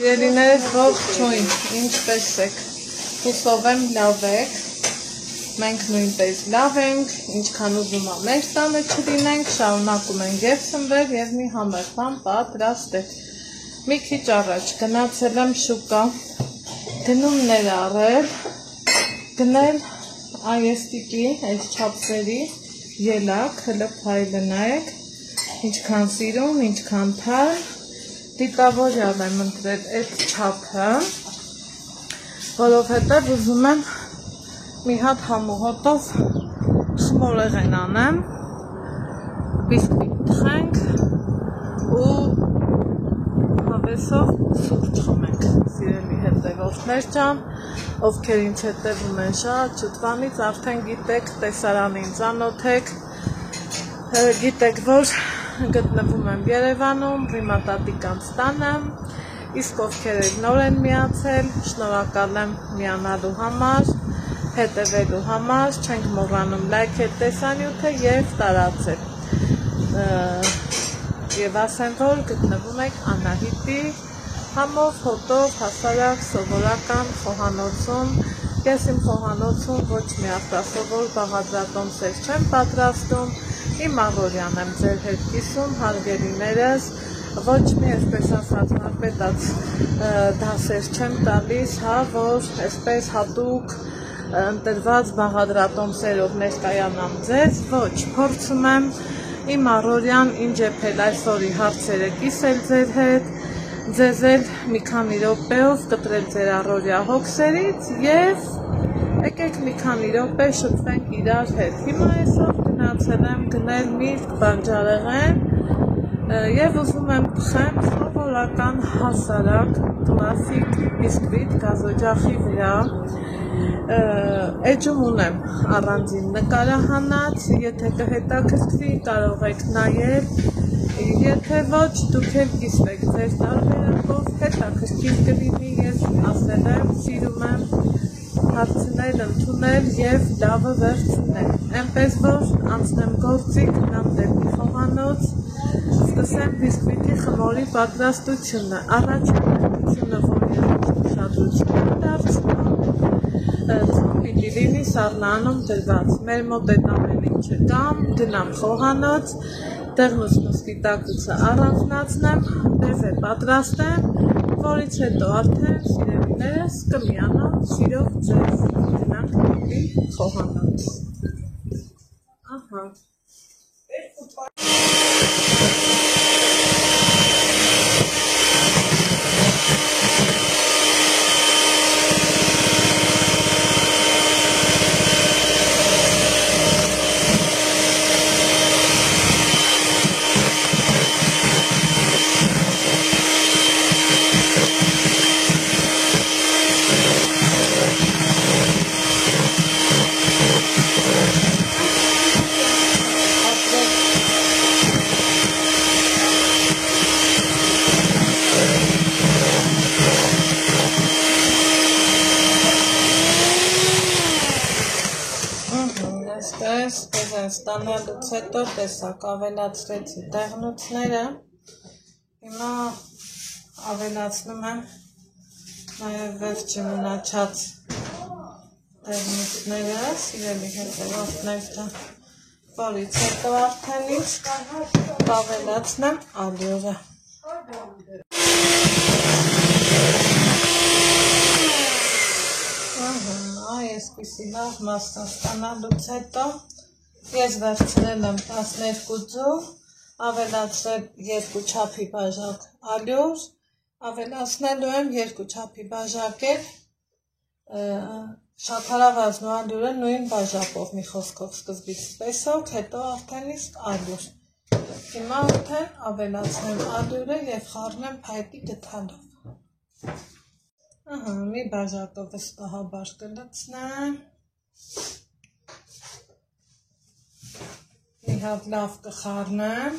Սիրելիներս ողջույն, ինչպես եք, հուսով եմ լավ եք, մենք նույնպես լավ ենք, ինչքան ուզում ա մեր տանը չլինենք, շարունակում ենք և սնվել և մի համեղ բան պատրաստել։ Մի քիչ առաջ գնացել եմ շուկա, գնումներ առել, գնել այեստիկի, այս չափսերի ելակ, հլը փայլը նայեք, ինչքան սիրուն, ինչքան թարմ, դիտավորյալ եմ ընտրել այդ չափը, որովհետև ուզում եմ մի հատ համուհոտով խմորեղեն անեմ, բիսկվիտ թխենք ու հավեսով սուրճ խմենք, սիրելի հետևորդներ ջան, ովքեր ինչ հետևում են շատ շուտվանից, արդեն գիտեք, տեսարանին ծանոթ եք, գիտեք, որ գտնվում եմ Երևանում, Ռիմատատիկանց տանը, իսկ ովքեր նոր են միացել, շնորհակալ եմ միանալու համար, հետևելու համար, չենք մոռանում լայքել տեսանյութը և տարածել։ Եվ ասեմ, որ գտնվում եք Անահիտի համով, հոտով, հասարակ, սովորական խոհանոցում, ես իմ խոհանոցում ոչ մի արտասովոր բաղադրատոմսեր չեմ պատրաստում, իմ առօրյան եմ ձեր հետ կիսում, հարգելիներս, ոչ մի այսպես ասած հարբետած դասեր չեմ տալիս, որ այսպես հատուկ ընտրված բաղադրատոմսերով ներկայանամ ձեզ, ոչ, փորձում եմ իմ առօրյան ինչ եփել այսօրի հարցերը կիսել ձեր հետ, ձեզ էլ մի քանի րոպեով կտրել ձեր առօրյա հոգսերից և եկեք մի քանի րոպե շփվենք իրար հետ։ Հիմա այսօր գնացել եմ գնել միրգ բանջարեղեն և ուզում եմ թխեմ սովորական հասարակ կլասիկ բիսկվիտ գազօջախի վրա, էջում ունեմ առանձին նկարահանած, եթե կհետաքրքրի կարող եք նայել, եթե ոչ դուք էլ կիսվեք ձեր տարբերակով, հետաքրքիր կլինի, ես ասել եմ, սիրում եմ հարցնել, ընդունել և լավը վերցնել, այնպես որ անցնեմ գործի, գնամ դեպի խոհանոց, սկսեմ բիսկվիտի խմորի պատրաստությունը, առաջին պետությունը, որ ես ուշադրություն եմ դարձնում, ծում պիտի լինի սառնանում դրված, մեր մոտ այդ ամեն ինչը կամ, գնամ խոհանոց, դեղնուցն ու սպիտակուցը առանձնացնեմ, բեզե պատրաստեմ, որից հետո արդեն սիրելիներս կմիանամ սիրով ձեզ, գնանք դեպի խոհանոց։ Ահա։ Ստանալուց հետո տեսակ ավելացրեցի դեղնուցները, հիմա ավելացնում եմ նաև վերջի մնաչած դեղնուցները, սիրելի հետևորդներ, որից հետո արդեն իսկ ավելացնեմ ալյուրը։ Այսպիսի լավ մասը ստանալուց հետո ես վերցրել եմ 12 ձու, ավելացրել 2 չափի բաժակ ալյուր, ավելացնելու եմ 2 չափի բաժակ էլ շաքարավազն ու ալյուրը նույն բաժակով, մի խոսքով սկզբից պես-ով, հետո արդեն իսկ ալյուր։ Հիմա արդեն ավելացնեմ ալյուրը և խառնեմ փայտի գդալով։ Ահա, մի բաժակով վստահաբար կլցնեմ։ Մի հատ լավ կխառնեմ,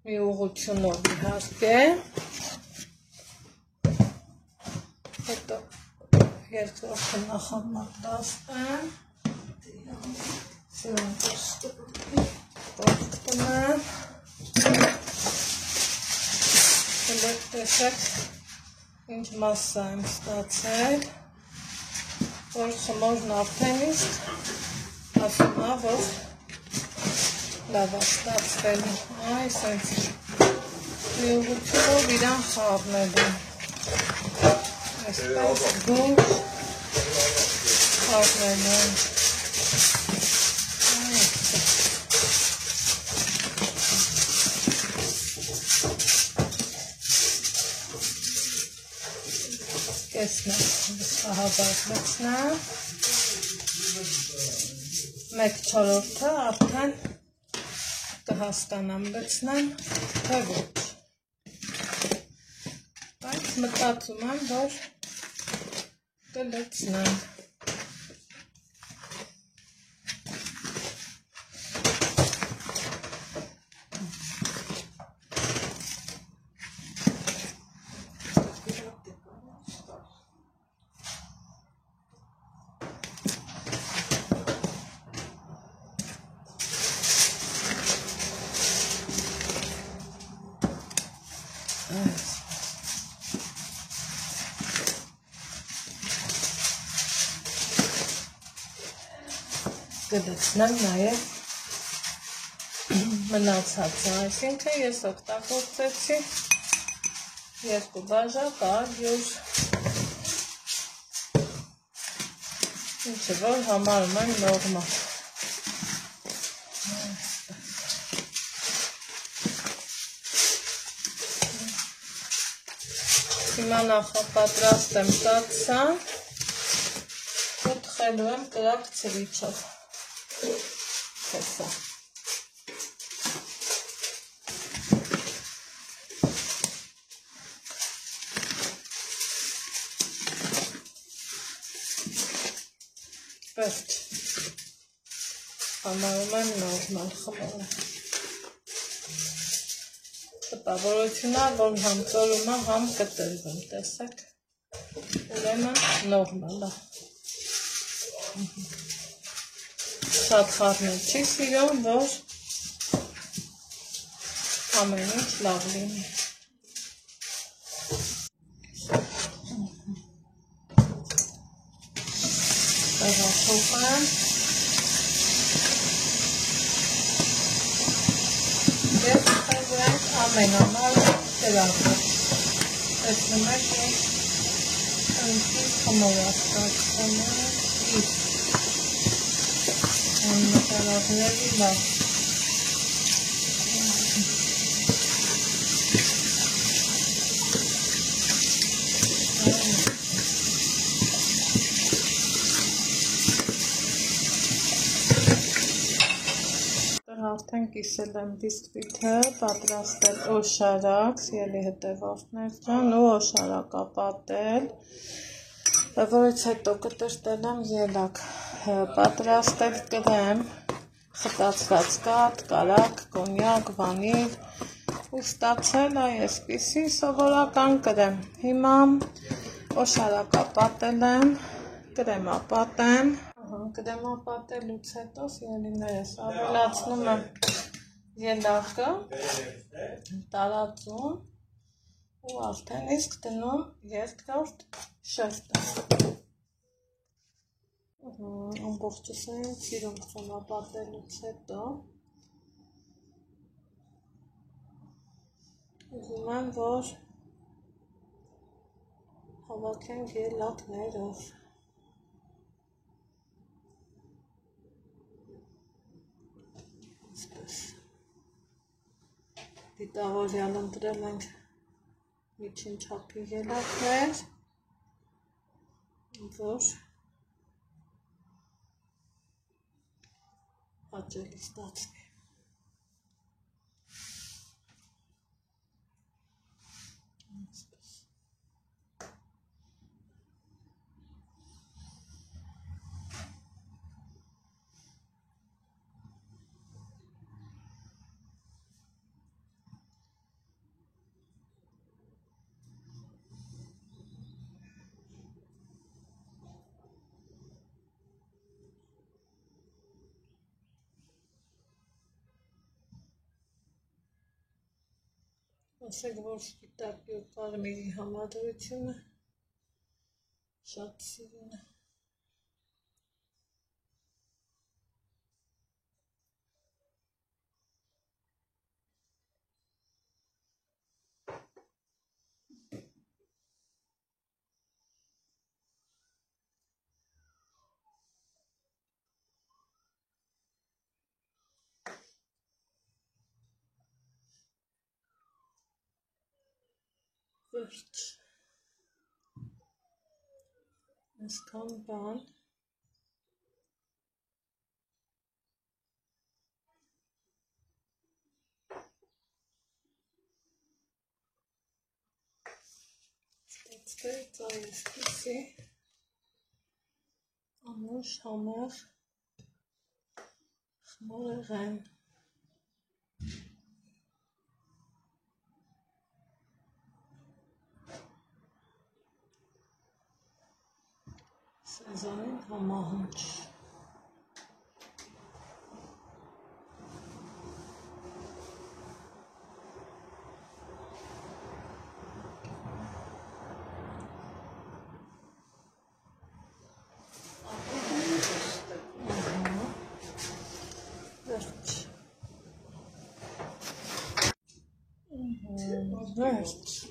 մի ուղղությունով իհարկե, հետո երկրորդը նախապատրաստեմ, տեսեք ինչ մասսա եմ ստացել, որ խմորն արդեն իսկ ասում է, որ լավ է ստացվել, այս այնց միուղությունով իրան խառնել եմ, այսպես գուր խառնել եմ, Կեսմետ լցնա, 1/4-ը արդեն կհասկանամ լցնեմ, թե ոչ, բայց մտածում եմ, որ կլցնեմ, կլցնեմ նաև մնացածը, այսինքն ես օգտագործեցի 2 բաժակ ալյուր, ինչը որ համարում եմ նորմալ։ Հիմա նախապատրաստեմ կաթսան ու թխելու եմ կրակ ցրիչով։ Հեսա։ Վերջ, համարում եմ նորմալ խմորը։ Տպավորությունն է, որ համ ծորում է, համ կտրվում, տեսեք, ուրեմն նորմալ է։ Շատ խառնել չի սիրում, որ ամեն ինչ լավ լինի։ Տեղափոխեմ և խեղենք ամենամալ կրակը։ Տեսնում եք, որ ընկի խմոր աստացում է իսկ նկարակների լավ։ Արդեն կիսել եմ բիսկվիթը, պատրաստել օշարակ, սիրելի հետևորդներ ջան, ու օշարակա պատել, որից հետո կտրտել եմ ելակ, պատրաստել կրեմ, խտացված կաթ, կարագ, կոնյակ, վանիլ, ու ստացել այսպիսի սովորական կրեմ։ Հիմա օշարակա պատել եմ, կրեմապատեմ, կրեմապատելուց հետո սիրելիներս ավելացնում եմ ելակը, տարածում ու արդեն իսկ դնում երկրորդ շերտը։ Ամբողջս եմ սիրում քրեմապատելուց հետո ուզում եմ, որ հավաքենք ելակներով։ Դիտավորյալ ընտրել ենք միջին չափի ելակներ, որ հաճելի ստացվի։ ասեք, որ սպիտակի ու կարմիրի համադրությունը շատ սիրուն է։ Վերջ, այսքան բան, ստացվեց այսպիսի անուշ համեղ խմորեղեն։ Սեզոնին համահունչ։ Վերջ։